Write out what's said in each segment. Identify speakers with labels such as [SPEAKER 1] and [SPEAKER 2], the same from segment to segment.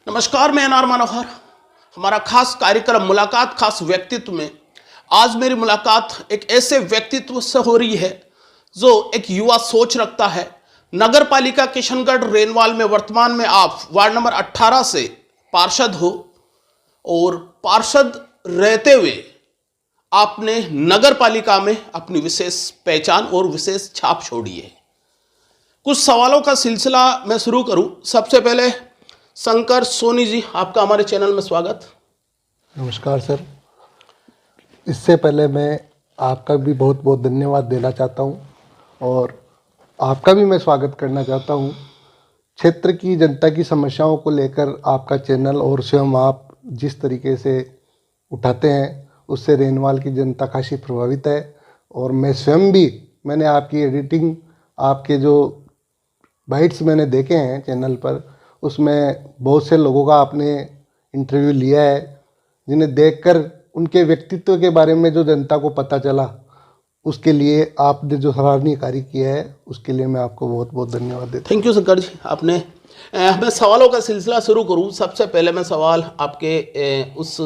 [SPEAKER 1] नमस्कार, मैं एनआर मनोहर। हमारा खास कार्यक्रम मुलाकात खास व्यक्तित्व में आज मेरी मुलाकात एक ऐसे व्यक्तित्व से हो रही है जो एक युवा सोच रखता है। नगर पालिका किशनगढ़ रेनवाल में वर्तमान में आप वार्ड नंबर 18 से पार्षद हो और पार्षद रहते हुए आपने नगर पालिका में अपनी विशेष पहचान और विशेष छाप छोड़ी है। कुछ सवालों का सिलसिला मैं शुरू करूं। सबसे पहले शंकर सोनी जी, आपका हमारे चैनल में स्वागत।
[SPEAKER 2] नमस्कार सर। इससे पहले मैं आपका भी बहुत बहुत धन्यवाद देना चाहता हूं और आपका भी मैं स्वागत करना चाहता हूं। क्षेत्र की जनता की समस्याओं को लेकर आपका चैनल और स्वयं आप जिस तरीके से उठाते हैं उससे रेनवाल की जनता काफ़ी प्रभावित है। और मैं स्वयं भी मैंने आपकी एडिटिंग, आपके जो बाइट्स मैंने देखे हैं चैनल पर, उसमें बहुत से लोगों का आपने इंटरव्यू लिया है जिन्हें देखकर उनके व्यक्तित्व के बारे में जो जनता को पता चला, उसके लिए आपने जो सराहनीय कार्य किया है उसके लिए मैं आपको बहुत बहुत धन्यवाद देता हूं।
[SPEAKER 1] Thank you Shankar ji. आपने मैं सवालों का सिलसिला शुरू करूं। सबसे पहले मैं सवाल आपके उस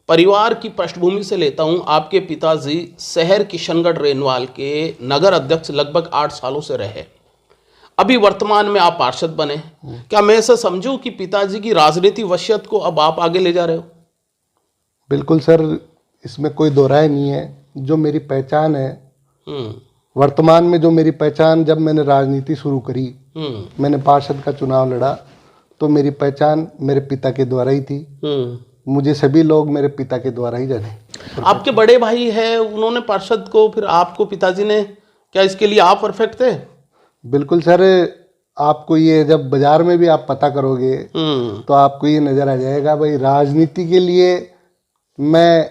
[SPEAKER 1] परिवार की पृष्ठभूमि से लेता हूं। आपके पिताजी शहर किशनगढ़ रेनवाल के नगर अध्यक्ष लगभग 8 सालों से रहे। अभी वर्तमान में आप पार्षद बने। क्या मैं ऐसा समझूं कि पिताजी की राजनीति वसीयत को अब आप आगे ले जा रहे हो?
[SPEAKER 2] बिल्कुल सर, इसमें कोई दो राय नहीं है। जो मेरी पहचान है वर्तमान में, जो मेरी पहचान जब मैंने राजनीति शुरू करी, मैंने पार्षद का चुनाव लड़ा, तो मेरी पहचान मेरे पिता के द्वारा ही थी। मुझे सभी लोग मेरे पिता के द्वारा ही जाने।
[SPEAKER 1] आपके बड़े भाई है, उन्होंने पार्षद को, फिर आपको पिताजी ने, क्या इसके लिए आप परफेक्ट थे?
[SPEAKER 2] बिल्कुल सर, आपको ये जब बाजार में भी आप पता करोगे तो आपको ये नजर आ जाएगा भाई, राजनीति के लिए मैं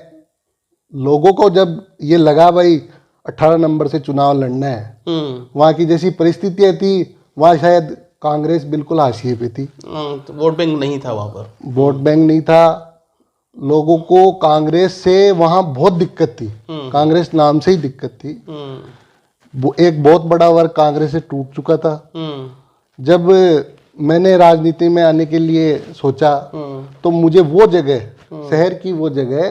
[SPEAKER 2] लोगों को जब ये लगा भाई 18 नंबर से चुनाव लड़ना है, वहाँ की जैसी परिस्थितियाँ थी वहाँ शायद कांग्रेस बिल्कुल हाशिए पे थी।
[SPEAKER 1] तो वोट बैंक नहीं था वहाँ पर,
[SPEAKER 2] वोट बैंक नहीं था। लोगों को कांग्रेस से वहाँ बहुत दिक्कत थी, कांग्रेस नाम से ही दिक्कत थी। वो एक बहुत बड़ा वर्ग कांग्रेस से टूट चुका था। जब मैंने राजनीति में आने के लिए सोचा तो मुझे वो जगह, शहर की वो जगह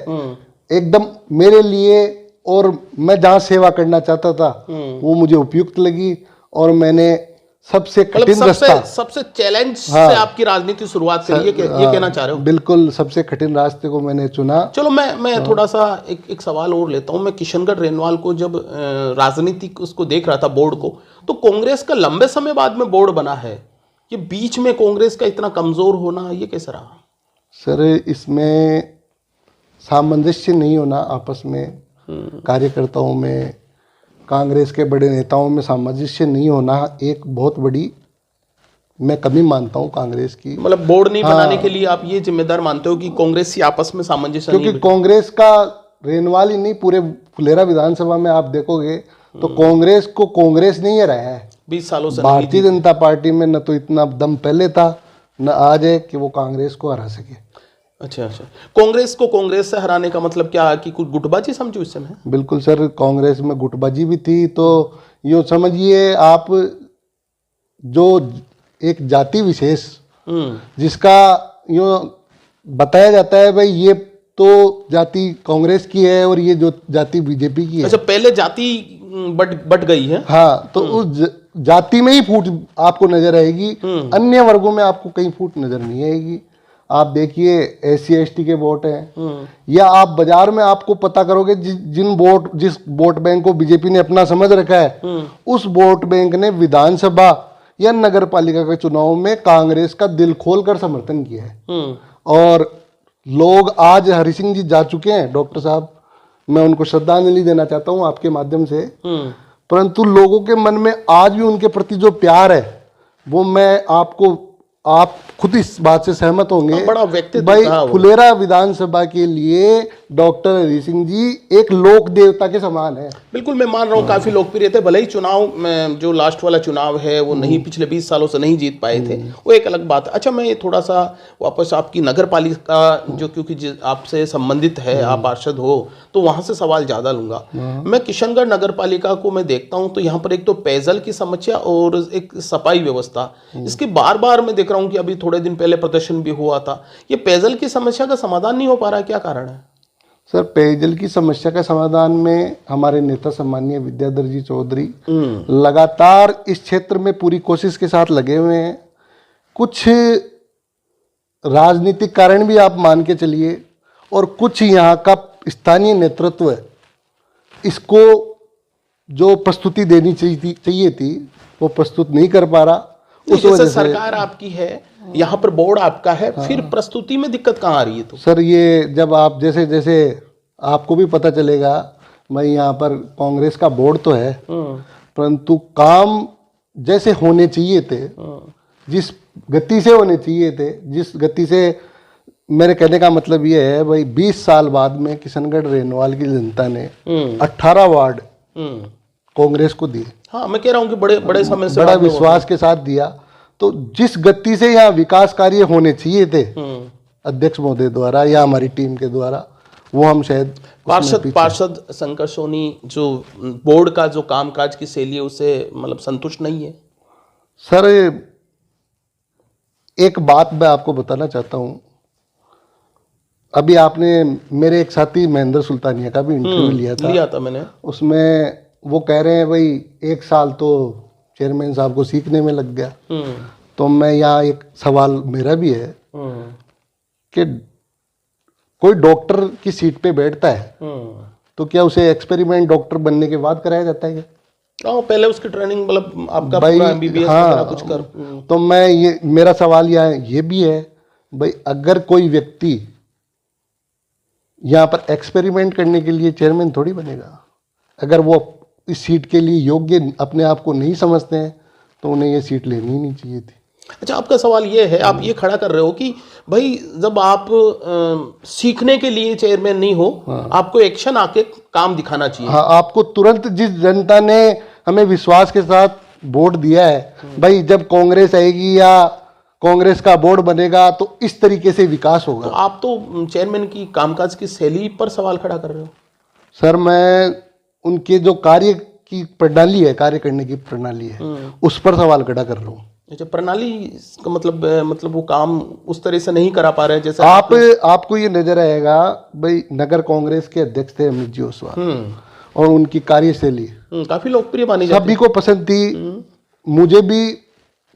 [SPEAKER 2] एकदम मेरे लिए, और मैं जहाँ सेवा करना चाहता था वो मुझे उपयुक्त लगी। और मैंने सबसे कठिन रास्ता,
[SPEAKER 1] सबसे चैलेंज से आपकी राजनीति शुरुआत करी, ये कहना चाह रहे हो?
[SPEAKER 2] बिल्कुल, सबसे कठिन रास्ते को मैंने चुना।
[SPEAKER 1] चलो मैं थोड़ा सा एक सवाल और लेता हूँ। मैं किशनगढ़ रेनवाल को जब राजनीति उसको देख रहा था, बोर्ड को, तो कांग्रेस का लंबे समय बाद में बोर्ड बना है। ये बीच में कांग्रेस का इतना कमजोर होना, ये कैसे रहा?
[SPEAKER 2] सर, इसमें सामंजस्य नहीं होना आपस में, कार्यकर्ताओं में, कांग्रेस के बड़े नेताओं में सामंजस्य नहीं होना एक बहुत बड़ी मैं कमी मानता हूँ कांग्रेस की।
[SPEAKER 1] मतलब बोर्ड नहीं बनाने के लिए आप ये जिम्मेदार मानते हो कि कांग्रेस की आपस में सामंजस्य नहीं?
[SPEAKER 2] क्योंकि कांग्रेस का रेनवाल ही नहीं, पूरे फुलेरा विधानसभा में आप देखोगे तो कांग्रेस को कांग्रेस नहीं रहा है
[SPEAKER 1] 20 सालों से।
[SPEAKER 2] भारतीय जनता पार्टी में न तो इतना दम पहले था न आज है कि वो कांग्रेस को हरा सके।
[SPEAKER 1] अच्छा, कांग्रेस को कांग्रेस से हराने का मतलब क्या, कि कुछ गुटबाजी समझो इस समय?
[SPEAKER 2] बिल्कुल सर, कांग्रेस में गुटबाजी भी थी। तो यूँ समझिए आप, जो एक जाति विशेष जिसका यूँ बताया जाता है भाई ये तो जाति कांग्रेस की है और ये जो जाति बीजेपी की है।
[SPEAKER 1] अच्छा, पहले जाति बट गई है।
[SPEAKER 2] हाँ, तो उस जाति में ही फूट आपको नजर आएगी, अन्य वर्गों में आपको कहीं फूट नजर नहीं आएगी। आप देखिए SC ST के वोट हैं, या आप बाजार में आपको पता करोगे जिस वोट बैंक को बीजेपी ने अपना समझ रखा है, उस वोट बैंक ने विधानसभा या नगर पालिका के चुनाव में कांग्रेस का दिल खोल कर समर्थन किया है। और लोग आज हरि सिंह जी जा चुके हैं, डॉक्टर साहब, मैं उनको श्रद्धांजलि देना चाहता हूँ आपके माध्यम से, परंतु लोगों के मन में आज भी उनके प्रति जो प्यार है वो आप खुद इस बात से सहमत होंगे।
[SPEAKER 1] बड़ा व्यक्तित्व
[SPEAKER 2] भाई,
[SPEAKER 1] था वो।
[SPEAKER 2] फुलेरा विधानसभा के लिए डॉक्टर हरि सिंह जी एक लोक देवता के समान है।
[SPEAKER 1] बिल्कुल, मैं मान रहा हूँ काफी लोकप्रिय थे। भले ही चुनाव में जो लास्ट वाला चुनाव है वो नहीं, पिछले 20 सालों से नहीं जीत पाए थे, वो एक अलग बात है। अच्छा, मैं ये थोड़ा सा वापस आपकी नगर पालिका जो, क्योंकि आपसे संबंधित है, आप पार्षद हो, तो वहां से सवाल ज्यादा लूंगा। मैं किशनगढ़ नगर पालिका को मैं देखता हूँ तो यहाँ पर एक तो पेयजल की समस्या और एक सफाई व्यवस्था, इसकी बार बार मैं देख रहा हूँ कि अभी थोड़ी थोड़े दिन पहले प्रदर्शन भी हुआ था। ये पेयजल की समस्या का समाधान नहीं हो पा रहा, क्या कारण है?
[SPEAKER 2] सर, पेयजल की समस्या का समाधान में हमारे नेता सम्माननीय विद्याधर जी चौधरी लगातार इस क्षेत्र में पूरी कोशिश के साथ लगे हुए हैं। कुछ राजनीतिक कारण भी आप मान के चलिए, और कुछ यहाँ का स्थानीय नेतृत्व है, इसको जो प्रस्तुति देनी चाहिए थी वो प्रस्तुत नहीं कर पा रहा। उस वजह से
[SPEAKER 1] सरकार आपकी है, यहाँ पर बोर्ड आपका है, फिर प्रस्तुति में दिक्कत कहाँ आ रही है? तो
[SPEAKER 2] सर, ये जब आप जैसे जैसे आपको भी पता चलेगा, मैं यहाँ पर कांग्रेस का बोर्ड तो है, परंतु काम जैसे होने चाहिए थे, जिस गति से होने चाहिए थे, जिस गति से, मेरे कहने का मतलब ये है भाई, 20 साल बाद में किशनगढ़ रेनवाल की जनता ने 18 वार्ड कांग्रेस को दिए।
[SPEAKER 1] हाँ, मैं कह रहा हूँ कि बड़े बड़े समय से
[SPEAKER 2] बड़ा विश्वास के साथ दिया। तो जिस गति से यहाँ विकास कार्य होने चाहिए थे अध्यक्ष महोदय द्वारा या हमारी टीम के द्वारा, वो हम शायद
[SPEAKER 1] पार्षद शंकर सोनी जो बोर्ड का जो कामकाज की शैली है उससे मतलब संतुष्ट नहीं है।
[SPEAKER 2] सर, एक बात मैं आपको बताना चाहता हूँ। अभी आपने मेरे एक साथी महेंद्र सुल्तानिया का भी इंटरव्यू लिया था मैंने। उसमें वो कह रहे हैं भाई 1 साल तो चेयरमैन साहब को सीखने में लग गया। तो मैं यहाँ एक सवाल मेरा भी है कि कोई डॉक्टर की सीट पे बैठता है तो क्या उसे एक्सपेरिमेंट डॉक्टर बनने के बाद कराया जाता है क्या?
[SPEAKER 1] पहले उसकी ट्रेनिंग मतलब आपका
[SPEAKER 2] भाई,
[SPEAKER 1] पूरा MBBS वगैरह कुछ कर।
[SPEAKER 2] तो मैं मेरा सवाल ये भी है भाई, अगर कोई व्यक्ति यहाँ पर एक्सपेरिमेंट करने के लिए चेयरमैन थोड़ी बनेगा। अगर वो इस सीट के लिए योग्य अपने आप को नहीं समझते हैं तो उन्हें ये सीट लेनी ही नहीं चाहिए थी।
[SPEAKER 1] अच्छा, आपका सवाल ये है, आप ये खड़ा कर रहे हो कि भाई जब आप सीखने के लिए चेयरमैन नहीं हो, आपको एक्शन आके काम दिखाना चाहिए।
[SPEAKER 2] हाँ, आपको तुरंत, जिस जनता ने हमें विश्वास के साथ वोट दिया है, भाई जब कांग्रेस आएगी या कांग्रेस का बोर्ड बनेगा तो इस तरीके से विकास होगा।
[SPEAKER 1] तो आप तो चेयरमैन की कामकाज की शैली पर सवाल खड़ा कर रहे हो।
[SPEAKER 2] सर, मैं उनके जो कार्य की प्रणाली है, कार्य करने की प्रणाली है, उस पर सवाल खड़ा कर रहा हूँ।
[SPEAKER 1] अच्छा, प्रणाली का मतलब वो काम उस तरह से नहीं करा पा रहे हैं जैसे
[SPEAKER 2] आपको ये नजर आएगा भाई, नगर कांग्रेस के अध्यक्ष थे अमित जी ओसवाल, और उनकी कार्यशैली
[SPEAKER 1] काफी लोकप्रिय मानी जाती है,
[SPEAKER 2] सभी को पसंद थी, मुझे भी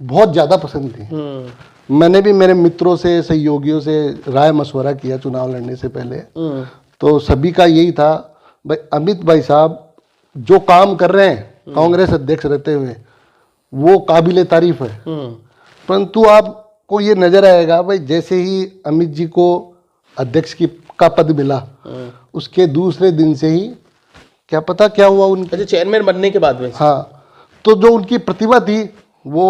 [SPEAKER 2] बहुत ज्यादा पसंद थी। मैंने भी मेरे मित्रों से, सहयोगियों से राय मशवरा किया चुनाव लड़ने से पहले, तो सभी का यही था भाई, अमित भाई साहब जो काम कर रहे हैं कांग्रेस अध्यक्ष रहते हुए, वो काबिले तारीफ है। परंतु आपको ये नजर आएगा भाई, जैसे ही अमित जी को अध्यक्ष का पद मिला, उसके दूसरे दिन से ही क्या पता क्या हुआ उनके।
[SPEAKER 1] अच्छा, चेयरमैन बनने के बाद में?
[SPEAKER 2] हाँ, तो जो उनकी प्रतिभा थी वो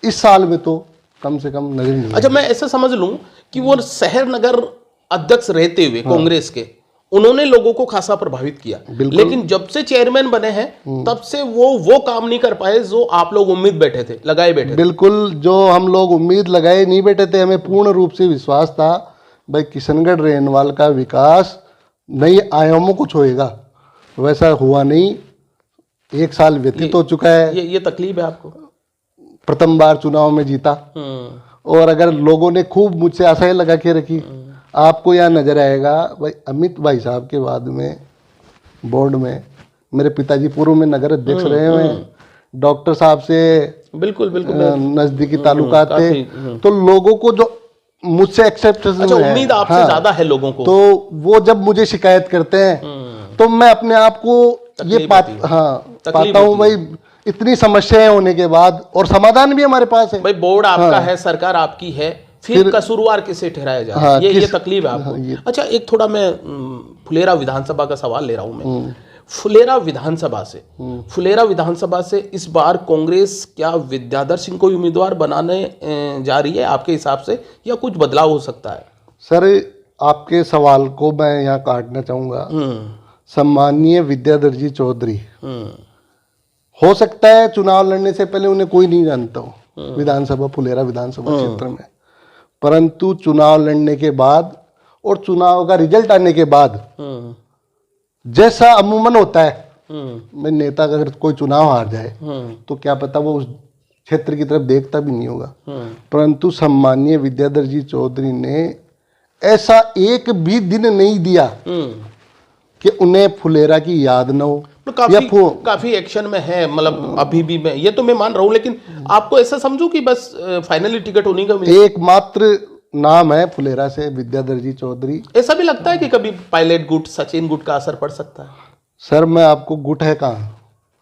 [SPEAKER 2] इस साल में तो कम से कम नजर नहीं।
[SPEAKER 1] अच्छा, मैं ऐसा समझ लूं कि वो शहर नगर अध्यक्ष रहते हुए कांग्रेस के, उन्होंने लोगों को खासा प्रभावित किया, लेकिन जब से चेयरमैन बने हैं तब से वो काम नहीं कर पाए जो आप लोग उम्मीद लगाए बैठे थे।
[SPEAKER 2] बिल्कुल, जो हम लोग उम्मीद लगाए नहीं बैठे थे, हमें पूर्ण रूप से विश्वास था भाई किशनगढ़ रेनवाल का विकास नए आयामों को छुएगा, वैसा हुआ नहीं। 1 साल व्यतीत हो चुका है।
[SPEAKER 1] ये तकलीफ है आपको?
[SPEAKER 2] प्रथम बार चुनाव में जीता, और अगर लोगों ने खूब मुझसे आशाएं लगा के रखी, आपको यहाँ नजर आएगा भाई, अमित भाई साहब के बाद में बोर्ड में मेरे पिताजी पूर्व में नगर अध्यक्ष रहे हुए हैं, डॉक्टर साहब से
[SPEAKER 1] बिल्कुल
[SPEAKER 2] नजदीकी ताल्लुकात थे, तो लोगों को जो मुझसे एक्सेप्टेंस
[SPEAKER 1] उम्मीद आपसे ज्यादा है लोगों को,
[SPEAKER 2] तो वो जब मुझे शिकायत करते हैं तो मैं अपने आप को ये पाता हूँ भाई, इतनी समस्याएं होने के बाद, और समाधान भी हमारे पास है
[SPEAKER 1] भाई, बोर्ड आपका है, सरकार आपकी है, फिर कसूरवार किसे ठहराया जाए, ये तकलीफ है आपको। अच्छा, एक थोड़ा मैं फुलेरा विधानसभा का सवाल ले रहा हूं मैं। फुलेरा विधानसभा से इस बार कांग्रेस क्या विद्याधर सिंह को उम्मीदवार बनाने जा रही है आपके हिसाब से, या कुछ बदलाव हो सकता है?
[SPEAKER 2] सर, आपके सवाल को मैं यहाँ काटना चाहूंगा। सम्माननीय विद्याधर जी चौधरी, हो सकता है चुनाव लड़ने से पहले उन्हें कोई नहीं जानता हो विधानसभा, फुलेरा विधानसभा क्षेत्र में, परंतु चुनाव लड़ने के बाद और चुनाव का रिजल्ट आने के बाद जैसा अमूमन होता है, मैं नेता अगर कोई चुनाव हार जाए तो क्या पता वो क्षेत्र की तरफ देखता भी नहीं होगा। परंतु सम्माननीय विद्याधर जी चौधरी ने ऐसा एक भी दिन नहीं दिया कि उन्हें फुलेरा की याद न हो।
[SPEAKER 1] तो काफी एक्शन में है, मतलब अभी भी मैं ये तो मैं मान रहा हूँ, लेकिन आपको ऐसा समझू कि बस फाइनली टिकट उन्हीं का मिले?
[SPEAKER 2] एकमात्र नाम है फुलेरा से विद्याधर जी चौधरी।
[SPEAKER 1] ऐसा भी लगता है कि कभी पायलट गुट, सचिन गुट का असर पड़ सकता है?
[SPEAKER 2] सर मैं आपको गुट है कहाँ,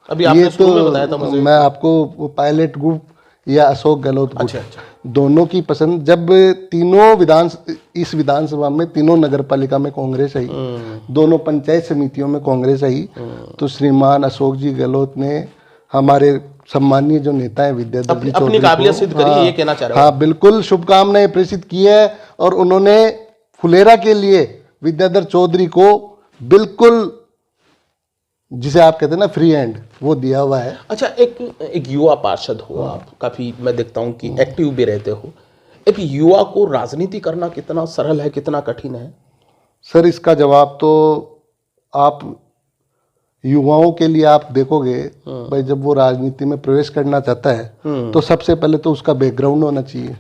[SPEAKER 1] अभी आपने शुरू में बताया था मुझे।
[SPEAKER 2] मैं आपको वो पायलट गुट या अशोक गहलोत गुट,
[SPEAKER 1] अच्छा।
[SPEAKER 2] दोनों की पसंद। जब इस विधानसभा में तीनों नगर पालिका में कांग्रेस आई, दोनों पंचायत समितियों में कांग्रेस आई, तो श्रीमान अशोक जी गहलोत ने हमारे सम्मानीय जो नेता है विद्याधर जी चौधरी
[SPEAKER 1] अपनी काबिलियत सिद्ध करी है, ये कहना चाह रहा हूं।
[SPEAKER 2] हाँ बिल्कुल, शुभकामनाएं प्रेषित की है और उन्होंने फुलेरा के लिए विद्याधर चौधरी को बिल्कुल, जिसे आप कहते हैं ना, फ्री हैंड, वो दिया हुआ है।
[SPEAKER 1] अच्छा, एक युवा पार्षद हो आप, काफी मैं देखता हूं कि एक्टिव भी रहते हो। एक युवा को राजनीति करना कितना सरल है, कितना कठिन है?
[SPEAKER 2] सर इसका जवाब तो आप युवाओं के लिए आप देखोगे भाई, जब वो राजनीति में प्रवेश करना चाहता है तो सबसे पहले तो उसका बैकग्राउंड होना चाहिए,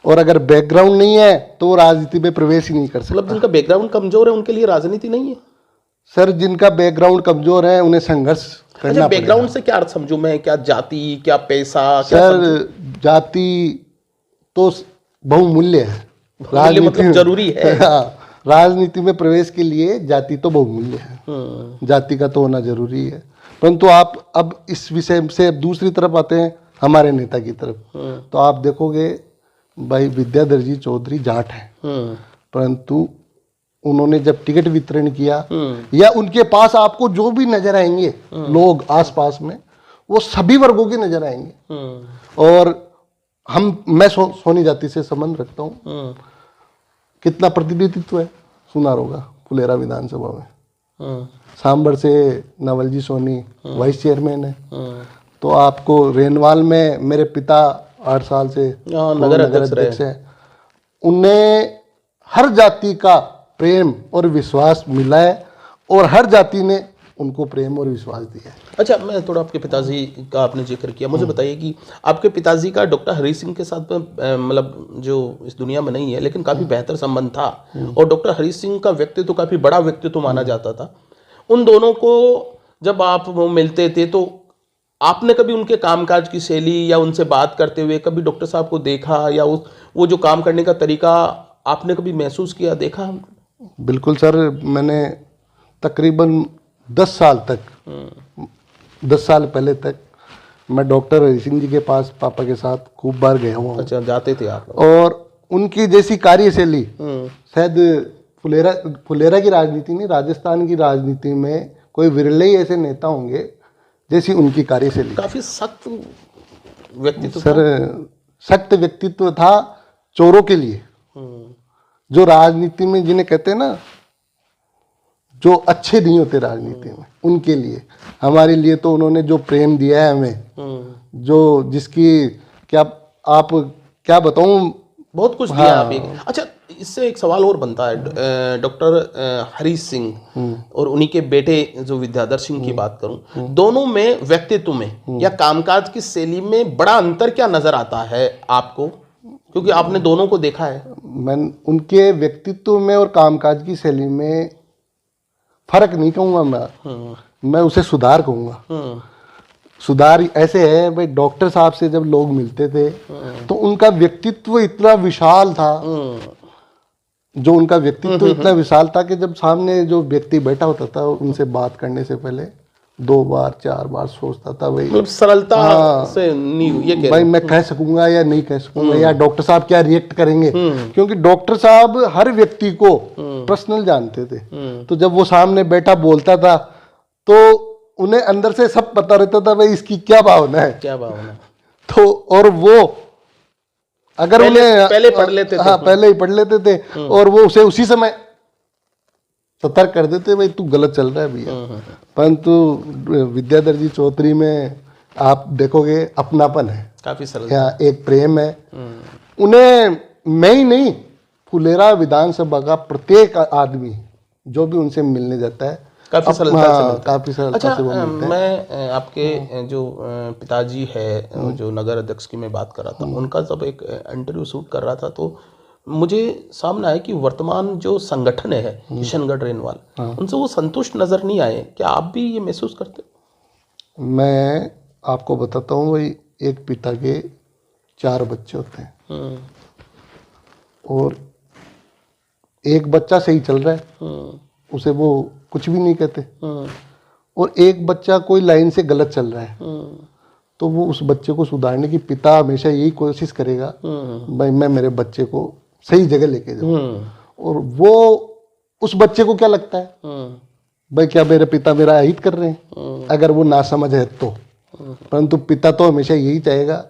[SPEAKER 2] और अगर बैकग्राउंड नहीं है तो वो राजनीति में प्रवेश ही नहीं कर सकता।
[SPEAKER 1] मतलब जिनका बैकग्राउंड कमजोर है उनके लिए राजनीति नहीं है?
[SPEAKER 2] सर जिनका बैकग्राउंड कमजोर है उन्हें संघर्ष करना पड़ेगा।
[SPEAKER 1] बैकग्राउंड से क्या अर्थ समझूं मैं? क्या जाति, क्या पैसा?
[SPEAKER 2] सर जाति तो बहुमूल्य है,
[SPEAKER 1] राजनीति मतलब जरूरी है।
[SPEAKER 2] हाँ, राजनीति में प्रवेश के लिए जाति तो बहुमूल्य है, जाति का तो होना जरूरी है। परंतु आप अब इस विषय से दूसरी तरफ आते हैं, हमारे नेता की तरफ, तो आप देखोगे भाई विद्याधर जी चौधरी जाट हैं, परंतु उन्होंने जब टिकट वितरण किया या उनके पास आपको जो भी नजर आएंगे लोग आसपास में, वो सभी वर्गों के नजर आएंगे। और मैं सोनी जाति से संबंध रखता हूँ। कितना प्रतिनिधित्व है सुनार होगा फुलेरा विधानसभा में। सांबर से नवल जी सोनी वाइस चेयरमैन है, तो आपको रेनवाल में मेरे पिता 8 साल से नगर अध्यक्ष है। उन्हें हर जाति का प्रेम और विश्वास मिला है और हर जाति ने उनको प्रेम और विश्वास दिया है।
[SPEAKER 1] अच्छा, मैं थोड़ा आपके पिताजी का आपने जिक्र किया, मुझे बताइए कि आपके पिताजी का डॉक्टर हरी सिंह के साथ मतलब जो इस दुनिया में नहीं है लेकिन काफ़ी बेहतर संबंध था, और डॉक्टर हरी सिंह का व्यक्तित्व तो काफ़ी बड़ा व्यक्तित्व माना जाता था। उन दोनों को जब आप मिलते थे तो आपने कभी उनके कामकाज की शैली या उनसे बात करते हुए कभी डॉक्टर साहब को देखा, या वो जो काम करने का तरीका आपने कभी महसूस किया, देखा?
[SPEAKER 2] बिल्कुल सर, मैंने तकरीबन 10 साल पहले तक मैं डॉक्टर हरि सिंह जी के पास पापा के साथ खूब बार गया हूँ।
[SPEAKER 1] अच्छा, जाते थे आप?
[SPEAKER 2] और उनकी जैसी कार्यशैली शायद फुलेरा की राजनीति नहीं, राजस्थान की राजनीति में कोई विरले ही ऐसे नेता होंगे जैसी उनकी कार्यशैली।
[SPEAKER 1] काफी सख्त व्यक्तित्व
[SPEAKER 2] सर, सख्त व्यक्तित्व था चोरों के लिए, जो राजनीति में जिन्हें कहते हैं ना, जो अच्छे नहीं होते राजनीति में, उनके लिए। हमारे लिए तो उन्होंने जो प्रेम दिया है हमें, जो जिसकी क्या बताऊं,
[SPEAKER 1] बहुत कुछ दिया आप। अच्छा, इससे एक सवाल और बनता है, डॉक्टर हरी सिंह और उन्हीं के बेटे जो विद्याधर सिंह की बात करूं, दोनों में व्यक्तित्व में या कामकाज की शैली में बड़ा अंतर क्या नजर आता है आपको, क्योंकि आपने दोनों को देखा है?
[SPEAKER 2] मैं उनके व्यक्तित्व में और कामकाज की शैली में फर्क नहीं कहूंगा, मैं उसे सुधार कहूंगा। सुधार ऐसे है भाई, डॉक्टर साहब से जब लोग मिलते थे तो उनका व्यक्तित्व इतना विशाल था, कि जब सामने जो व्यक्ति बैठा होता था उनसे बात करने से पहले 2 बार 4 बार सोचता था भाई, मतलब
[SPEAKER 1] सरलता से नहीं, ये
[SPEAKER 2] भाई मैं कह सकूंगा या नहीं कह सकूंगा, या डॉक्टर साहब क्या रिएक्ट करेंगे, क्योंकि डॉक्टर साहब हर व्यक्ति को पर्सनल जानते थे। तो जब वो सामने बैठा बोलता था तो उन्हें अंदर से सब पता रहता था भाई इसकी क्या भावना है, तो और वो अगर उन्हें
[SPEAKER 1] पहले पढ़ लेते थे,
[SPEAKER 2] हाँ पहले ही पढ़ लेते थे, और वो उसे उसी समय सतर्क कर देते भाई तू गलत चल रहा है भैया। परंतु विद्याधर जी चौधरी में आप देखोगे अपनापन है,
[SPEAKER 1] काफी सरल,
[SPEAKER 2] यहाँ एक प्रेम है। उन्हें मैं ही नहीं, फुलेरा विधानसभा का प्रत्येक आदमी जो भी उनसे मिलने जाता है
[SPEAKER 1] काफी सरलता से मिलता है।
[SPEAKER 2] काफी सरलता
[SPEAKER 1] अच्छा,
[SPEAKER 2] से वो मिलते हैं।
[SPEAKER 1] मैं आपके जो पिताजी है, जो नगर अध्यक्ष की मैं बात कर रहा था, उनका जब एक इंटरव्यू शूट कर रहा था तो मुझे सामने आया कि वर्तमान जो संगठन है किशनगढ़ रेनवाल, उनसे वो संतुष्ट नजर नहीं आए। क्या आप भी ये महसूस करते हो?
[SPEAKER 2] मैं आपको बताता हूँ भाई, एक पिता के 4 बच्चे होते हैं और एक बच्चा सही चल रहा है, उसे वो कुछ भी नहीं कहते, और एक बच्चा कोई लाइन से गलत चल रहा है तो वो उस बच्चे को सुधारने की पिता हमेशा यही कोशिश करेगा, भाई मैं मेरे बच्चे को सही जगह लेके जाऊं। और वो उस बच्चे को क्या लगता है, भाई क्या मेरे पिता मेरा अहित कर रहे हैं, अगर वो ना समझ है तो। परंतु पिता तो हमेशा यही चाहेगा,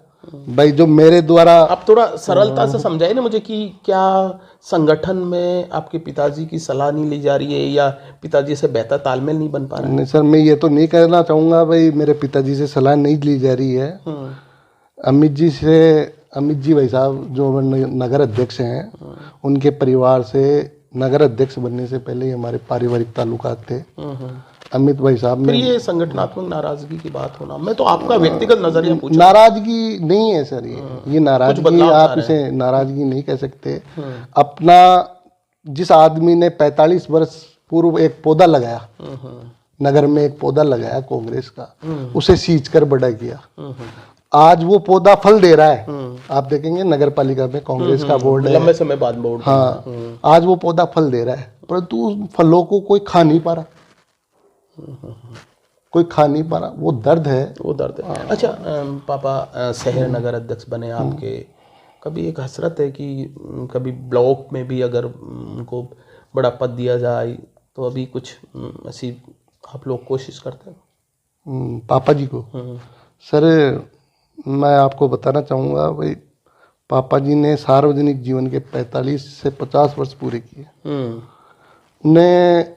[SPEAKER 2] भाई जो मेरे द्वारा।
[SPEAKER 1] आप थोड़ा सरलता से समझाइए ना मुझे कि क्या संगठन में आपके पिताजी की सलाह नहीं ली जा रही है या पिताजी से बेहतर तालमेल नहीं बन पा रहा है?
[SPEAKER 2] नहीं सर, मैं ये तो नहीं कहना चाहूँगा भाई मेरे पिताजी से सलाह नहीं ली जा रही है। अमित जी भाई साहब जो नगर अध्यक्ष हैं, उनके परिवार से नगर अध्यक्ष बनने से पहले ही हमारे पारिवारिक ताल्लुकात थे। अमित भाई साहब
[SPEAKER 1] फिर ये संगठनात्मक नाराजगी की बात होना, मैं तो आपका व्यक्तिगत नजरिया पूछ।
[SPEAKER 2] नाराजगी नहीं है सर, ये नाराजगी आप इसे नाराजगी नहीं कह सकते। अपना जिस आदमी ने 45 वर्ष पूर्व एक पौधा लगाया, नगर में एक पौधा लगाया कांग्रेस का, उसे सींच कर बड़ा किया, आज वो पौधा फल दे रहा है। आप देखेंगे नगर पालिका में कांग्रेस का बोर्ड है,
[SPEAKER 1] लंबे समय बाद बोर्ड।
[SPEAKER 2] हाँ, आज वो पौधा फल दे रहा है, परंतु उस फलों को कोई खा नहीं पा रहा, कोई खा नहीं पा रहा। वो दर्द है,
[SPEAKER 1] वो दर्द है। अच्छा पापा शहर नगर अध्यक्ष बने आपके, कभी एक हसरत है कि कभी ब्लॉक में भी अगर उनको बड़ा पद दिया जाए तो अभी कुछ ऐसी आप लोग कोशिश करते हैं?
[SPEAKER 2] पापा जी को सर मैं आपको बताना चाहूँगा भाई, पापा जी ने सार्वजनिक जीवन के 45 से 50 वर्ष पूरे किए। उन्हें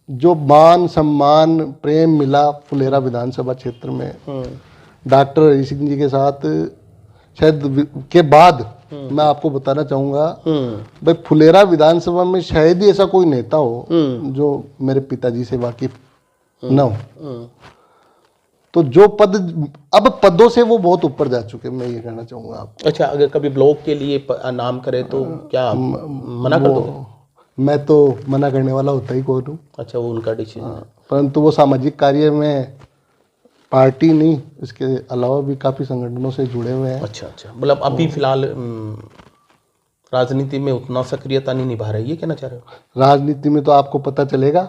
[SPEAKER 2] जो मान सम्मान प्रेम मिला फुलेरा विधानसभा क्षेत्र में डॉक्टर हरि सिंह जी के साथ शायद के बाद, मैं आपको बताना चाहूँगा भाई फुलेरा विधानसभा में शायद ही ऐसा कोई नेता हो जो मेरे पिताजी से वाकिफ न हो। तो जो पद, अब पदों से वो बहुत ऊपर जा चुके, मैं ये कहना चाहूँगा आपको।
[SPEAKER 1] अच्छा, अगर कभी ब्लॉक के लिए नाम करे तो क्या मना कर दोगे?
[SPEAKER 2] मैं तो मना करने वाला होता ही कौन हूँ।
[SPEAKER 1] अच्छा, वो उनका डिसीजन है।
[SPEAKER 2] परंतु वो सामाजिक कार्य में पार्टी नहीं, इसके अलावा भी काफ़ी संगठनों से जुड़े हुए हैं।
[SPEAKER 1] अच्छा, मतलब अभी फिलहाल राजनीति में उतना सक्रियता नहीं निभा रही है, कहना चाह रहे हो?
[SPEAKER 2] राजनीति में तो आपको पता चलेगा,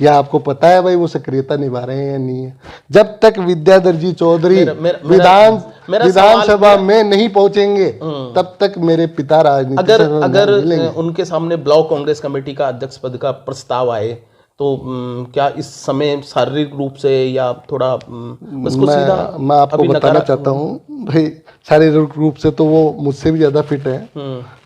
[SPEAKER 2] या आपको पता है भाई वो सक्रियता निभा रहे हैं या नहीं है। जब तक विद्याधर जी चौधरी विधानसभा में नहीं पहुंचेंगे तब तक मेरे पिता राजनीति
[SPEAKER 1] अगर उनके सामने ब्लॉक कांग्रेस कमेटी का अध्यक्ष पद का प्रस्ताव आए तो क्या इस समय शारीरिक रूप से या थोड़ा
[SPEAKER 2] मैं आपको बताना चाहता हूँ भाई, शारीरिक रूप से तो वो मुझसे भी ज्यादा फिट है।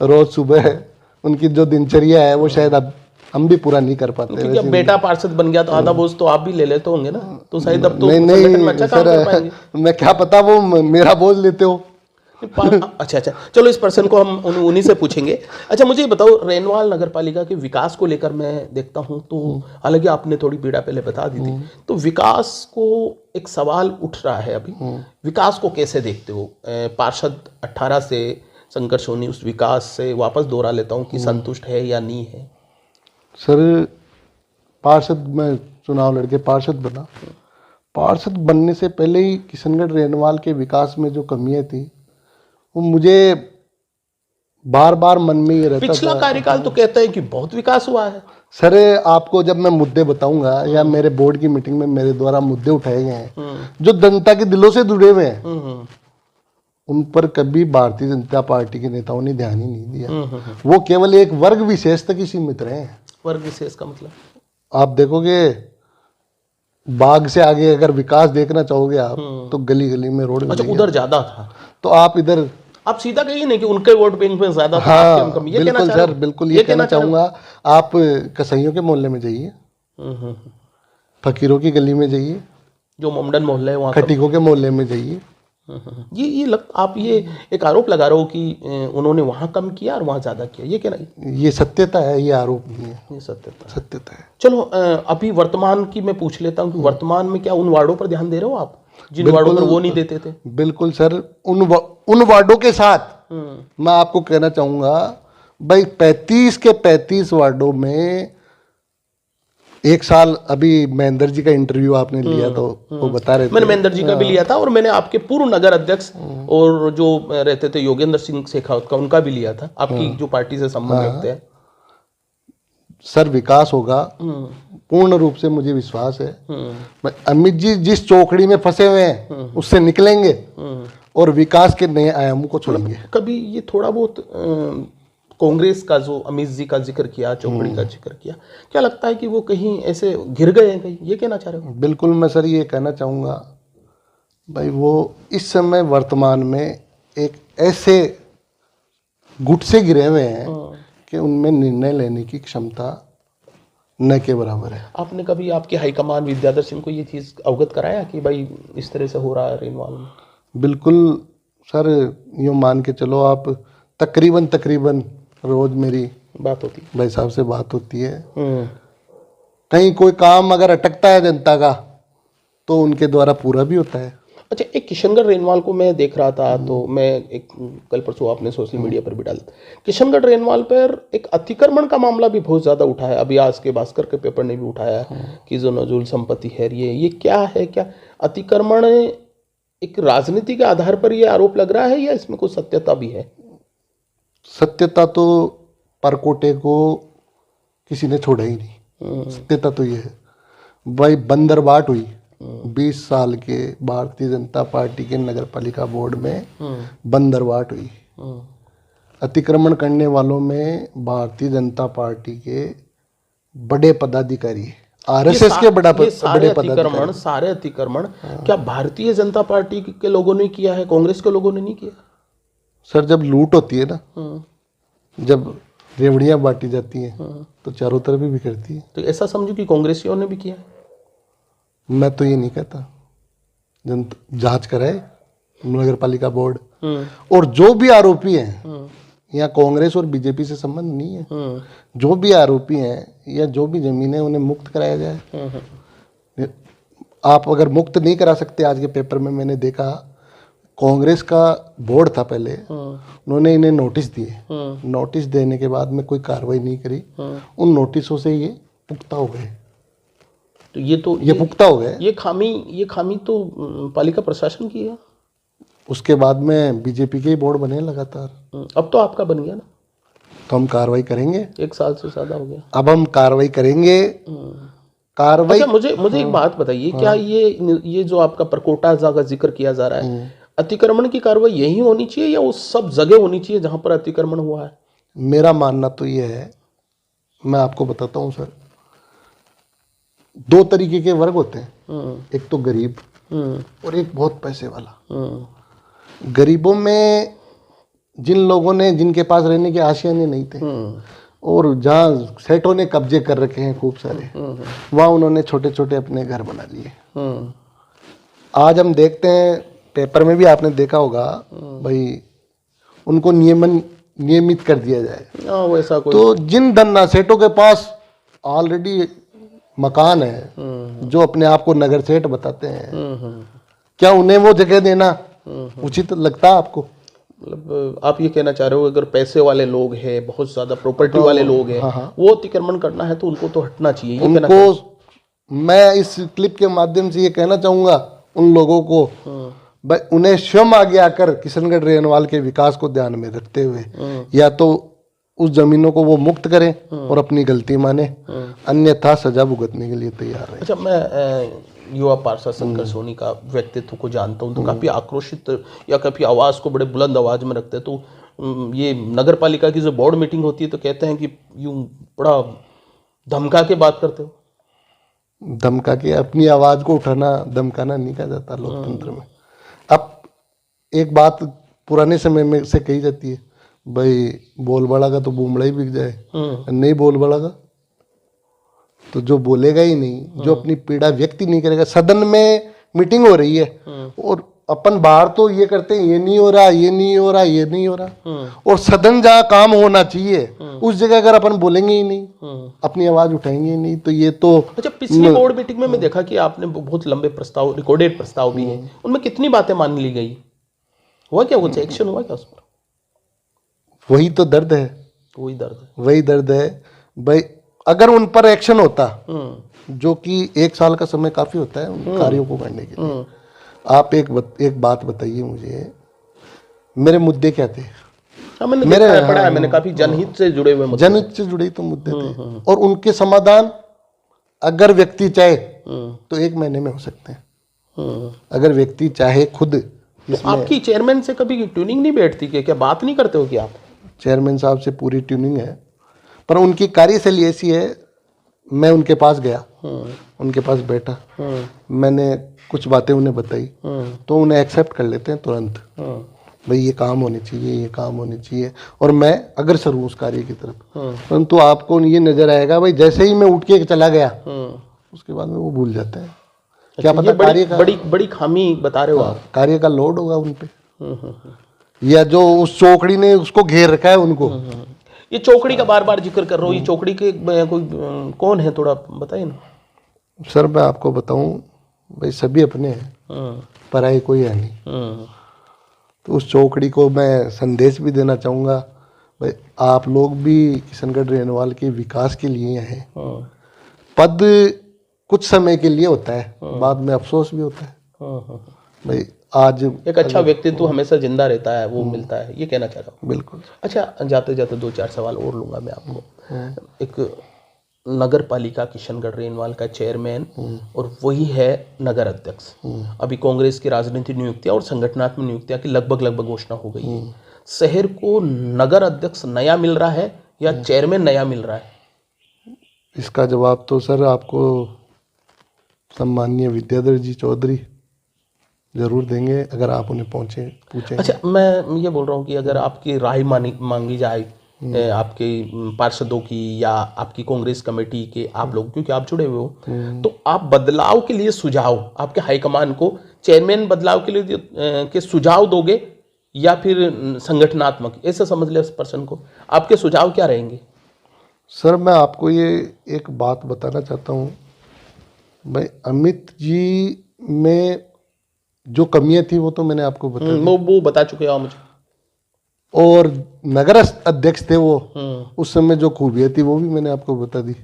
[SPEAKER 2] रोज सुबह उनकी जो दिनचर्या है वो शायद अब हम भी पूरा नहीं कर पाते।
[SPEAKER 1] क्योंकि अब बेटा पार्षद बन गया तो आधा बोझ तो आप भी ले लेते होंगे ना, तो शायद अब तो
[SPEAKER 2] नहीं सर, मैं क्या पता वो मेरा बोझ लेते हो।
[SPEAKER 1] अच्छा, चलो इस पर्सन को हम उन्हीं से पूछेंगे। अच्छा, मुझे ये बताओ, रेनवाल नगर पालिका के विकास को लेकर मैं देखता हूँ तो हालांकि आपने थोड़ी पीड़ा पहले बता दी थी, तो विकास को एक सवाल उठ रहा है अभी, विकास को कैसे देखते हो? पार्षद 18 से शंकर सोनी उस विकास से वापस दोहरा लेता हूँ कि संतुष्ट है या नहीं है?
[SPEAKER 2] सर पार्षद, मैं चुनाव लड़के पार्षद बना, पार्षद बनने से पहले ही किशनगढ़ रेनवाल के विकास में जो कमियां थी वो मुझे बार बार मन में ये रहता था।
[SPEAKER 1] पिछला कार्यकाल तो कहता है कि बहुत विकास हुआ है।
[SPEAKER 2] सर आपको जब मैं मुद्दे बताऊंगा या मेरे बोर्ड की मीटिंग में मेरे द्वारा मुद्दे उठाए गए हैं जो जनता के दिलों से जुड़े हुए हैं, उन पर कभी भारतीय जनता पार्टी के नेताओं ने ध्यान ही नहीं दिया। वो केवल एक वर्ग विशेष तक ही सीमित रहे।
[SPEAKER 1] वर्ग विशेष का मतलब
[SPEAKER 2] आप देखोगे बाग से आगे अगर विकास देखना चाहोगे आप तो गली गली में रोड।
[SPEAKER 1] अच्छा, उधर ज्यादा था तो
[SPEAKER 2] आप इधर
[SPEAKER 1] आप सीधा कहिए नहीं कि उनके वोट बैंक में ज्यादा था,
[SPEAKER 2] हाँ,
[SPEAKER 1] आपके कम। ये
[SPEAKER 2] बिल्कुल सर, बिल्कुल ये कहना चाहूंगा। आप कसाईयों के मोहल्ले में जाइए, फकीरों की गली में जाइए,
[SPEAKER 1] जो मोमडन मोहल्ला है वहाँ,
[SPEAKER 2] खटीकों के मोहल्ले में जाइए,
[SPEAKER 1] आप ये एक आरोप लगा रहे हो कि उन्होंने वहां कम किया और वहां ज्यादा किया, ये कहना?
[SPEAKER 2] ये सत्यता है, ये आरोप नहीं है,
[SPEAKER 1] ये सत्यता
[SPEAKER 2] सत्यता है।
[SPEAKER 1] चलो अभी वर्तमान की मैं पूछ लेता हूँ कि वर्तमान में क्या उन वार्डों पर ध्यान दे रहे हो आप जिन वार्डों पर वो नहीं देते थे?
[SPEAKER 2] बिल्कुल सर, उन वार्डों के साथ मैं आपको कहना चाहूंगा भाई 35 के 35 वार्डों में एक साल, अभी महेंद्र जी का इंटरव्यू आपने लिया तो वो बता रहे थे,
[SPEAKER 1] मैंने महेंद्र जी का भी लिया था और मैंने आपके पूर्व नगर अध्यक्ष और जो रहते थे योगेंद्र सिंह शेखावत का, उनका भी लिया था, आपकी जो पार्टी से संबंध रखते हैं।
[SPEAKER 2] सर विकास होगा, पूर्ण रूप से मुझे विश्वास है। अमित जी जिस चौकड़ी में फंसे हुए हैं उससे निकलेंगे और विकास के नए आयामों को छोड़ेंगे।
[SPEAKER 1] कभी ये थोड़ा बहुत कांग्रेस का जो अमित जी का जिक्र किया, चौकड़ी का जिक्र किया, क्या लगता है कि वो कहीं ऐसे घिर गए हैं, कहीं ये कहना चाह रहे हो?
[SPEAKER 2] बिल्कुल मैं सर ये कहना चाहूँगा भाई, वो इस समय वर्तमान में एक ऐसे गुट से गिरे हुए हैं कि उनमें निर्णय लेने की क्षमता न के बराबर है।
[SPEAKER 1] आपने कभी आपके हाईकमान विद्याधर सिंह को ये चीज़ अवगत कराया कि भाई इस तरह से हो रहा है रेनवाल में?
[SPEAKER 2] बिल्कुल सर, यूँ मान के चलो आप, तकरीबन रोज मेरी
[SPEAKER 1] बात होती
[SPEAKER 2] भाई साहब से बात होती है। कहीं कोई काम अगर अटकता है जनता का तो उनके द्वारा पूरा भी होता है।
[SPEAKER 1] अच्छा, एक किशनगढ़ रेनवाल को मैं देख रहा था तो मैं एक कल परसों आपने सोशल मीडिया पर भी डाला, किशनगढ़ रेनवाल पर एक अतिक्रमण का मामला भी बहुत ज़्यादा उठा है। अभी आज के भास्कर के पेपर ने भी उठाया कि जो नजूल संपत्ति है ये क्या है? क्या अतिक्रमण एक राजनीति के आधार पर ये आरोप लग रहा है या इसमें कुछ सत्यता भी है?
[SPEAKER 2] सत्यता तो परकोटे को किसी ने छोड़ा ही नहीं। सत्यता तो ये है भाई, बंदरबाट हुई 20 साल के भारतीय जनता पार्टी के नगर पालिका बोर्ड में बंदरबाट हुई। अतिक्रमण करने वालों में भारतीय जनता पार्टी के बड़े पदाधिकारी, आरएसएस के बड़े पदाधिकारी।
[SPEAKER 1] सारे अतिक्रमण क्या भारतीय जनता पार्टी के लोगों ने किया है, कांग्रेस के लोगों ने नहीं किया?
[SPEAKER 2] सर जब लूट होती है ना, जब रेवड़ियां बांटी जाती हैं तो चारों तरफ भी बिखरती है।
[SPEAKER 1] तो ऐसा समझो कि कांग्रेसियों ने भी किया?
[SPEAKER 2] मैं तो ये नहीं कहता, जांच कराए नगर पालिका बोर्ड। और जो भी आरोपी हैं, यहाँ कांग्रेस और बीजेपी से संबंध नहीं है, जो भी आरोपी हैं या जो भी जमीन है उन्हें मुक्त कराया जाए। आप अगर मुक्त नहीं करा सकते, आज के पेपर में मैंने देखा कांग्रेस का बोर्ड था पहले, उन्होंने इन्हें नोटिस दिए, नोटिस देने के बाद में कोई कार्रवाई नहीं करी, उन नोटिसों से ये पुख्ता हो गए।
[SPEAKER 1] तो ये पुख्ता हो गए। ये खामी तो पालिका प्रशासन की है।
[SPEAKER 2] उसके बाद में बीजेपी के ही बोर्ड बने लगातार।
[SPEAKER 1] अब तो आपका बन गया ना,
[SPEAKER 2] तो हम कार्रवाई करेंगे।
[SPEAKER 1] 1 साल से ज्यादा हो गया,
[SPEAKER 2] अब हम कार्रवाई करेंगे। कार्रवाई।
[SPEAKER 1] अच्छा, मुझे एक बात बताइए, क्या ये जो आपका परकोटा का जिक्र किया जा रहा है, अतिक्रमण की कार्रवाई यही होनी चाहिए या उस सब जगह होनी चाहिए जहां पर अतिक्रमण हुआ है?
[SPEAKER 2] मेरा मानना तो ये है, मैं आपको बताता हूँ सर, 2 तरीके के वर्ग होते हैं, एक तो गरीब और एक बहुत पैसे वाला। गरीबों में जिन लोगों ने, जिनके पास रहने के आशियाने नहीं थे और जहाँ सेठों ने कब्जे कर रखे हैं खूब सारे, वहाँ उन्होंने छोटे छोटे अपने घर बना लिए। आज हम देखते हैं, पेपर में भी आपने देखा होगा भाई, उनको नियमित कर दिया जाए।
[SPEAKER 1] वैसा कोई
[SPEAKER 2] तो जिन धन्ना सेठों के पास ऑलरेडी मकान है, जो अपने आप को नगर सेठ बताते हैं, क्या उन्हें वो जगह देना उचित लगता है आपको?
[SPEAKER 1] मतलब आप ये कहना चाह रहे हो, अगर पैसे वाले लोग हैं, बहुत ज्यादा प्रॉपर्टी वाले लोग हैं, वो अतिक्रमण करना है तो उनको तो हटना चाहिए।
[SPEAKER 2] उनको मैं इस क्लिप के माध्यम से ये कहना चाहूंगा उन लोगों को, भाई उन्हें स्वयं आगे आकर किशनगढ़ रेनवाल के विकास को ध्यान में रखते हुए या तो उस जमीनों को वो मुक्त करें और अपनी गलती माने, अन्यथा सजा भुगतने के लिए तैयार है।
[SPEAKER 1] अच्छा, मैं युवा पार्षद शंकर सोनी का व्यक्तित्व को जानता हूँ, तो काफी आक्रोशित या काफी आवाज को बड़े बुलंद आवाज में रखते हैं। तो ये नगर पालिका की जो बोर्ड मीटिंग होती है तो कहते हैं कि यूं बड़ा धमका के बात करते हो।
[SPEAKER 2] धमका के अपनी आवाज को उठाना धमकाना नहीं कहा जाता लोकतंत्र में। अब एक बात पुराने समय में से कही जाती है, भाई बोल बड़ा तो बूमड़ा ही बिक जाए, नहीं बोल बड़ा तो जो बोलेगा ही नहीं, जो अपनी पीड़ा व्यक्त नहीं करेगा। सदन में मीटिंग हो रही है और अपन बाहर तो ये करते हैं, ये नहीं हो रहा, ये नहीं हो रहा, ये नहीं हो रहा, और सदन जहाँ काम होना चाहिए उस जगह अगर अपन बोलेंगे ही नहीं, अपनी आवाज उठाएंगे ही नहीं, तो ये तो
[SPEAKER 1] अच्छा, पिछली बोर्ड मीटिंग में मैं देखा कि आपने बहुत लंबे प्रस्ताव, रिकॉर्डेड प्रस्ताव भी है, उनमें कितनी बातें मान ली गई? हुआ क्या, कुछ एक्शन हुआ क्या उस पर?
[SPEAKER 2] वही तो दर्द है,
[SPEAKER 1] वही दर्द है।
[SPEAKER 2] वही दर्द है भाई। अगर उन पर एक्शन होता, जो कि 1 साल का समय काफी होता है उन कार्यों को करने के लिए। आप एक बात बताइए मुझे, मेरे मुद्दे क्या थे?
[SPEAKER 1] हाँ, मैंने देखा है, पढ़ा है मैंने, काफी जनहित से जुड़े हुए मुद्दे।
[SPEAKER 2] जनहित से जुड़े तो मुद्दे थे, और उनके समाधान अगर व्यक्ति चाहे तो 1 महीने में हो सकते हैं, अगर व्यक्ति चाहे खुद।
[SPEAKER 1] तो आपकी चेयरमैन से कभी ट्यूनिंग नहीं बैठती कि क्या बात नहीं करते हो कि आप?
[SPEAKER 2] चेयरमैन साहब से पूरी ट्यूनिंग है, पर उनकी कार्यशैली ऐसी है, मैं उनके पास गया, उनके पास बैठा, मैंने कुछ बातें उन्हें बताई, तो उन्हें एक्सेप्ट कर लेते हैं तुरंत, भाई ये काम होने चाहिए, ये काम होने चाहिए, और मैं अग्रसर हूँ उस कार्य की तरफ। परंतु आपको ये नजर आएगा भाई, जैसे ही मैं उठ के चला गया उसके बाद में वो भूल जाते हैं। क्या पता कार्य का
[SPEAKER 1] बड़ी खामी बता रहे हो आप?
[SPEAKER 2] कार्य का लोड होगा उन पे, या जो उस चौकड़ी ने उसको घेर रखा है उनको।
[SPEAKER 1] ये चौकड़ी का बार बार जिक्र कर रहा हूँ, ये चौकड़ी के कोई कौन है, थोड़ा बताइए ना।
[SPEAKER 2] सर मैं आपको बताऊं भाई, सभी अपने हैं, पराई कोई है नहीं। तो उस चौकड़ी को मैं संदेश भी देना चाहूँगा, भाई आप लोग भी किशनगढ़ रेनवाल के विकास के लिए हैं। पद कुछ समय के लिए होता है, बाद में अफसोस भी होता है। भाई आज
[SPEAKER 1] एक अच्छा व्यक्तित्व हमेशा जिंदा रहता है, वो मिलता है, ये कहना चाह रहा हूँ।
[SPEAKER 2] बिल्कुल।
[SPEAKER 1] अच्छा, जाते जाते 2-4 सवाल और लूंगा मैं आपको। एक नगर पालिका किशनगढ़ रेनवाल का चेयरमैन और वही है नगर अध्यक्ष। अभी कांग्रेस की राजनीति नियुक्तियां और संगठनात्मक नियुक्तियां की लगभग घोषणा हो गई है। शहर को नगर अध्यक्ष नया मिल रहा है या चेयरमैन नया मिल रहा है?
[SPEAKER 2] इसका जवाब तो सर आपको सम्माननीय विद्याधर जी चौधरी जरूर देंगे, अगर आप उन्हें पूछें।
[SPEAKER 1] अच्छा, मैं ये बोल रहा हूँ कि अगर आपकी राय मांगी जाए आपके पार्षदों की या आपकी कांग्रेस कमेटी के आप लोग, क्योंकि आप जुड़े हुए हो, तो आप बदलाव के लिए सुझाव आपके हाईकमान को, चेयरमैन बदलाव के लिए के सुझाव दोगे या फिर संगठनात्मक, ऐसा समझ ले उस पर्सन को, आपके सुझाव क्या रहेंगे?
[SPEAKER 2] सर मैं आपको ये एक बात बताना चाहता हूँ भाई, अमित जी में जो कमियां थी वो तो मैंने आपको बता दी,
[SPEAKER 1] वो बता चुके हो मुझे।
[SPEAKER 2] और नगर अध्यक्ष थे वो, उस समय जो खूबियां थी वो भी मैंने आपको बता दी।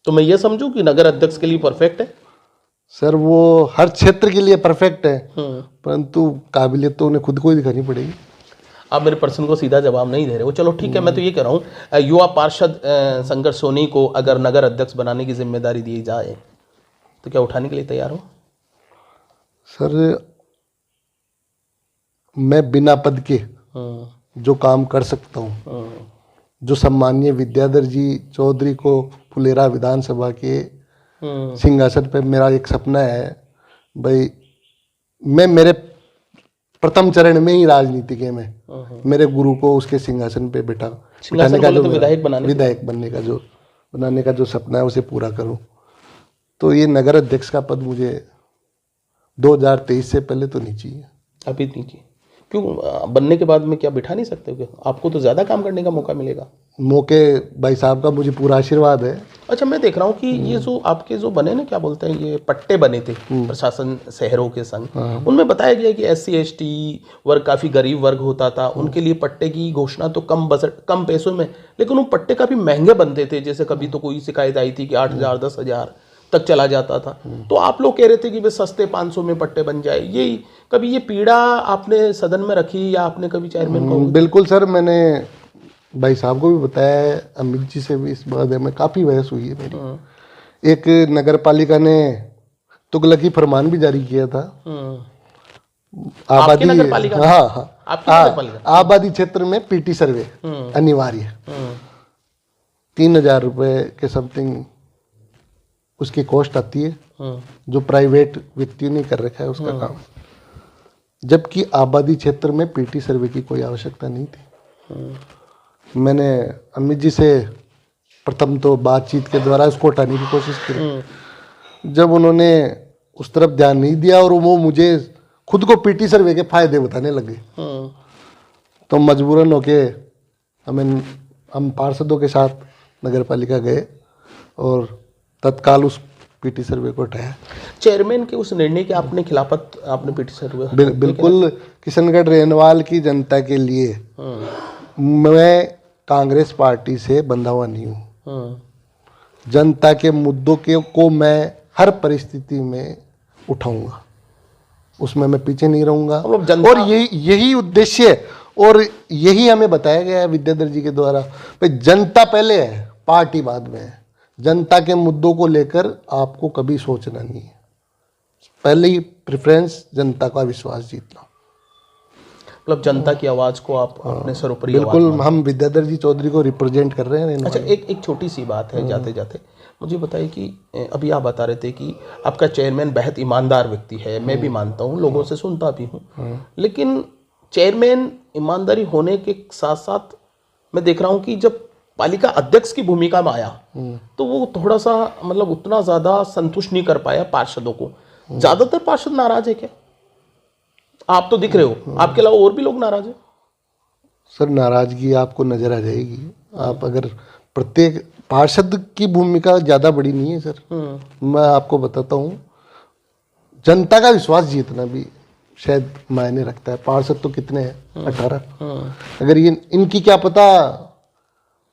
[SPEAKER 1] तो मैं ये समझूं कि नगर अध्यक्ष के लिए परफेक्ट है?
[SPEAKER 2] सर वो हर क्षेत्र के लिए परफेक्ट है, परंतु काबिलियत तो उन्हें खुद को ही दिखानी पड़ेगी।
[SPEAKER 1] आप मेरे प्रश्न को सीधा जवाब नहीं दे रहे हो। चलो ठीक है, मैं तो ये कह रहा हूँ, युवा पार्षद संघर्ष सोनी को अगर नगर अध्यक्ष बनाने की जिम्मेदारी दी जाए तो क्या उठाने के लिए तैयार हो?
[SPEAKER 2] सर मैं बिना पद के जो काम कर सकता हूँ, जो सम्माननीय विद्याधर जी चौधरी को फुलेरा विधानसभा के सिंहासन पे, मेरा एक सपना है भाई, मैं मेरे प्रथम चरण में ही राजनीति के में मेरे गुरु को उसके सिंहासन पे बिठाने का जो विधायक बनाने का जो सपना है उसे पूरा करूं। तो ये नगर अध्यक्ष का पद मुझे 2023 से पहले तो नहीं चाहिए।
[SPEAKER 1] अभी नहीं चाहिए? क्यों? बनने के बाद में क्या बिठा नहीं सकते हो क्या? आपको तो ज़्यादा काम करने का मौका मिलेगा।
[SPEAKER 2] मौके भाई साहब का मुझे पूरा आशीर्वाद है।
[SPEAKER 1] अच्छा, मैं देख रहा हूँ कि ये जो आपके जो बने ना, क्या बोलते हैं, ये पट्टे बने थे प्रशासन शहरों के संग, उनमें बताया गया कि SC ST वर्ग, काफ़ी गरीब वर्ग होता था, उनके लिए पट्टे की घोषणा तो कम पैसों में, लेकिन वो पट्टे काफ़ी महंगे बनते थे। जैसे कभी तो कोई शिकायत आई थी कि 8,000 10,000 तक चला जाता था। तो आप लोग कह रहे थे कि वे सस्ते 500 में पट्टे बन जाए। ये कभी ये पीड़ा आपने सदन में रखी या आपने कभी चेयरमैन को?
[SPEAKER 2] बिल्कुल सर, मैंने भाई साहब को भी बताया है, अमित जी से भी इस बारे में काफ़ी बहस हुई है मेरी। एक नगर पालिका ने तुगलकी फरमान भी जारी किया था।
[SPEAKER 1] आबादी,
[SPEAKER 2] आबादी क्षेत्र में PT सर्वे अनिवार्य, 3,000 रुपये के समथिंग उसकी कॉस्ट आती है, जो प्राइवेट व्यक्तियों ने कर रखा है उसका काम, जबकि आबादी क्षेत्र में PT सर्वे की कोई आवश्यकता नहीं थी। मैंने अमित जी से प्रथम तो बातचीत के द्वारा उसको हटाने की कोशिश की। जब उन्होंने उस तरफ ध्यान नहीं दिया और वो मुझे खुद को पीटी सर्वे के फायदे बताने लगे। तो मजबूरन होके हम पार्षदों के साथ नगर पालिका गए और तत्काल उस पीटी सर्वे को हटाया।
[SPEAKER 1] चेयरमैन के उस निर्णय के आपने खिलाफत आपने पीटी सर्वे
[SPEAKER 2] बिल्कुल किशनगढ़ रेनवाल की जनता के लिए मैं कांग्रेस पार्टी से बंधा हुआ नहीं हूँ। जनता के मुद्दों को मैं हर परिस्थिति में उठाऊंगा, उसमें मैं पीछे नहीं रहूंगा। और यही उद्देश्य है और यही हमें बताया गया है विद्याधर जी के द्वारा। भाई जनता पहले है, पार्टी बाद में है। जनता के मुद्दों को लेकर आपको कभी सोचना नहीं है, पहले ही प्रेफरेंस जनता का विश्वास जीतना।
[SPEAKER 1] मतलब जनता की आवाज को आप अपने सरोपरी
[SPEAKER 2] बिल्कुल, हम विद्याधर जी चौधरी को रिप्रेजेंट कर रहे हैं।
[SPEAKER 1] अच्छा, एक छोटी सी बात है जाते जाते मुझे बताइए कि अभी आप बता रहे थे कि आपका चेयरमैन बेहद ईमानदार व्यक्ति है। मैं भी मानता हूँ, लोगों से सुनता भी हूँ, लेकिन चेयरमैन ईमानदारी होने के साथ साथ मैं देख रहा हूँ कि जब पालिका अध्यक्ष की भूमिका में आया तो वो थोड़ा सा मतलब उतना ज्यादा संतुष्ट नहीं कर पाया पार्षदों को। ज्यादातर पार्षद नाराज है क्या? आप तो दिख रहे हो, आपके अलावा और भी लोग नाराज है?
[SPEAKER 2] सर, नाराजगी आपको नजर आ जाएगी। आप अगर प्रत्येक पार्षद की भूमिका ज्यादा बड़ी नहीं है सर। मैं आपको बताता हूँ, जनता का विश्वास जीतना भी शायद मायने रखता है। पार्षद तो कितने हैं? 18। अगर ये इनकी क्या पता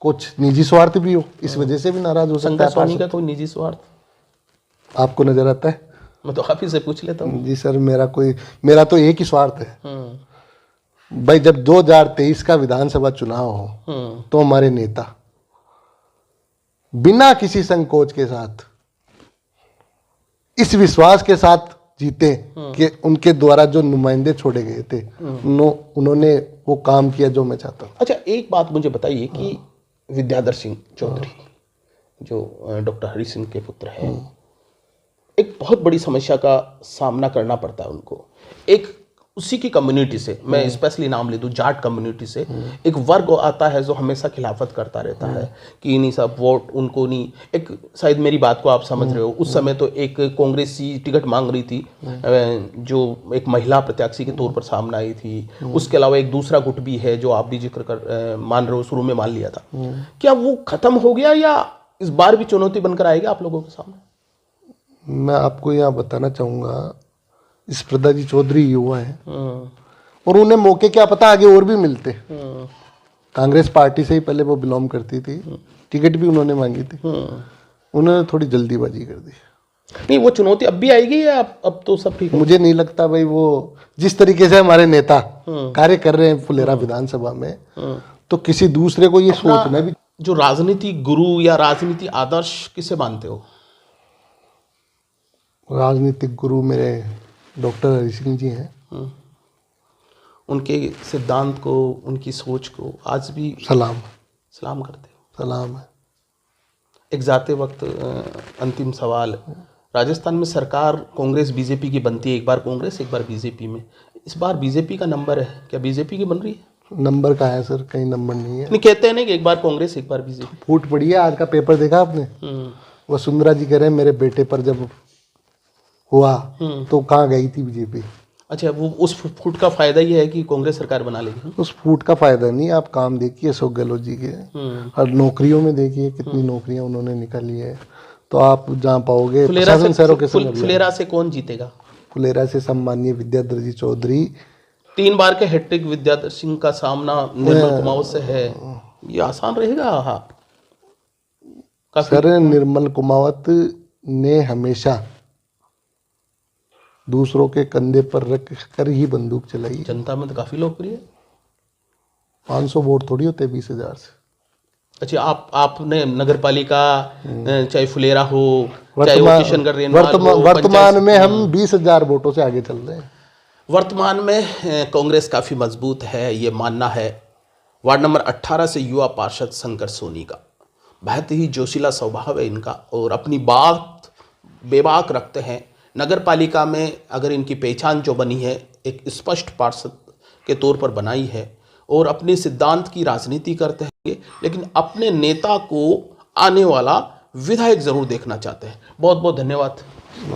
[SPEAKER 2] कुछ निजी स्वार्थ भी हो, इस वजह से भी नाराज हो सकता है।
[SPEAKER 1] सोनी का कोई निजी स्वार्थ
[SPEAKER 2] आपको नजर आता है?
[SPEAKER 1] मैं तो आप ही से पूछ लेता हूँ।
[SPEAKER 2] जी सर, मेरा तो एक ही स्वार्थ है भाई। जब 2023 का विधानसभा चुनाव हो तो हमारे नेता बिना किसी संकोच के साथ इस विश्वास के साथ जीते कि उनके द्वारा जो नुमाइंदे छोड़े गए थे उन्होंने वो काम किया जो मैं चाहता हूँ।
[SPEAKER 1] अच्छा, एक बात मुझे बताइए कि विद्याधर सिंह चौधरी जो डॉक्टर हरि सिंह के पुत्र हैं, एक बहुत बड़ी समस्या का सामना करना पड़ता है उनको। एक उसी की कम्युनिटी से, मैं स्पेशली नाम ले दूं, जाट कम्युनिटी से एक वर्ग आता है जो हमेशा खिलाफत करता रहता है कि नहीं सब वोट उनको नहीं। एक शायद मेरी बात को आप समझ रहे हो, उस समय तो एक कांग्रेसी टिकट मांग रही थी जो एक महिला प्रत्याशी के तौर पर सामने आई थी। उसके अलावा एक दूसरा गुट भी है जो आप भी जिक्र कर मान रहे हो, शुरू में मान लिया था। क्या वो खत्म हो गया या इस बार भी चुनौती बनकर आएगा आप लोगों के सामने?
[SPEAKER 2] मैं आपको यहाँ बताना चाहूँगा, इस प्रदा जी चौधरी युवा हैं और उन्हें मौके क्या पता आगे और भी मिलते। कांग्रेस पार्टी से ही पहले वो बिलोंग करती थी, टिकट भी उन्होंने मांगी थी, उन्होंने थोड़ी जल्दीबाजी कर दी।
[SPEAKER 1] नहीं, वो चुनौती अब भी आएगी या अब तो सब ठीक है?
[SPEAKER 2] मुझे नहीं लगता भाई। वो जिस तरीके से हमारे नेता कार्य कर रहे हैं फुलेरा विधानसभा में, तो किसी दूसरे को ये सोचना भी।
[SPEAKER 1] जो राजनीति गुरु या राजनीति आदर्श किसे मानते हो?
[SPEAKER 2] राजनीतिक गुरु मेरे डॉक्टर हरि सिंह जी हैं।
[SPEAKER 1] उनके सिद्धांत को, उनकी सोच को आज भी
[SPEAKER 2] सलाम
[SPEAKER 1] करते हो?
[SPEAKER 2] सलाम है।
[SPEAKER 1] एक जाते वक्त अंतिम सवाल, राजस्थान में सरकार कांग्रेस बीजेपी की बनती है, एक बार कांग्रेस एक बार बीजेपी में। इस बार बीजेपी का नंबर है, क्या बीजेपी की बन रही है?
[SPEAKER 2] नंबर का है सर, कहीं नंबर नहीं है।
[SPEAKER 1] नहीं, कहते हैं ना कि एक बार कांग्रेस एक बार बीजेपी।
[SPEAKER 2] फूट पड़ी है। आज का पेपर देखा आपने? वसुंधरा जी कह रहे हैं मेरे बेटे पर जब हुआ तो कहाँ गई थी बीजेपी।
[SPEAKER 1] अच्छा, वो उस फूट का फायदा ये है कि कांग्रेस सरकार बना लेगी।
[SPEAKER 2] उस फूट का फायदा नहीं, आप काम देखिए अशोक गहलोत जी के और नौकरियों में देखिए कितनी नौकरियां उन्होंने निकाली है। तो आप जहाँ पाओगे
[SPEAKER 1] फुलेरा से कौन जीतेगा?
[SPEAKER 2] फुलेरा से सम्मानीय विद्याधर जी चौधरी।
[SPEAKER 1] 3 बार के हैट्रिक विद्याधर सिंह का सामना निर्मल कुमावत से है, ये आसान रहेगा? हाँ
[SPEAKER 2] सर, निर्मल कुमावत ने हमेशा दूसरों के कंधे पर रख कर ही बंदूक चलाई।
[SPEAKER 1] जनता में तो काफी लोकप्रिय है।
[SPEAKER 2] 500 वोट थोड़ी होते 20,000 से।
[SPEAKER 1] अच्छा, आपने नगर पालिका चाहे फुलेरा हो चाहे वो किशनगढ़ रेनवाल हो,
[SPEAKER 2] वर्तमान में हम 20,000 वोटों से आगे चल रहे हैं।
[SPEAKER 1] वर्तमान में कांग्रेस काफी मजबूत है, ये मानना है। वार्ड नंबर 18 से युवा पार्षद शंकर सोनी का बहुत ही जोशीला स्वभाव है इनका और अपनी बात बेबाक रखते हैं। नगर पालिका में अगर इनकी पहचान जो बनी है एक स्पष्ट पार्षद के तौर पर बनाई है और अपने सिद्धांत की राजनीति करते हैं, लेकिन अपने नेता को आने वाला विधायक जरूर देखना चाहते हैं। बहुत बहुत धन्यवाद।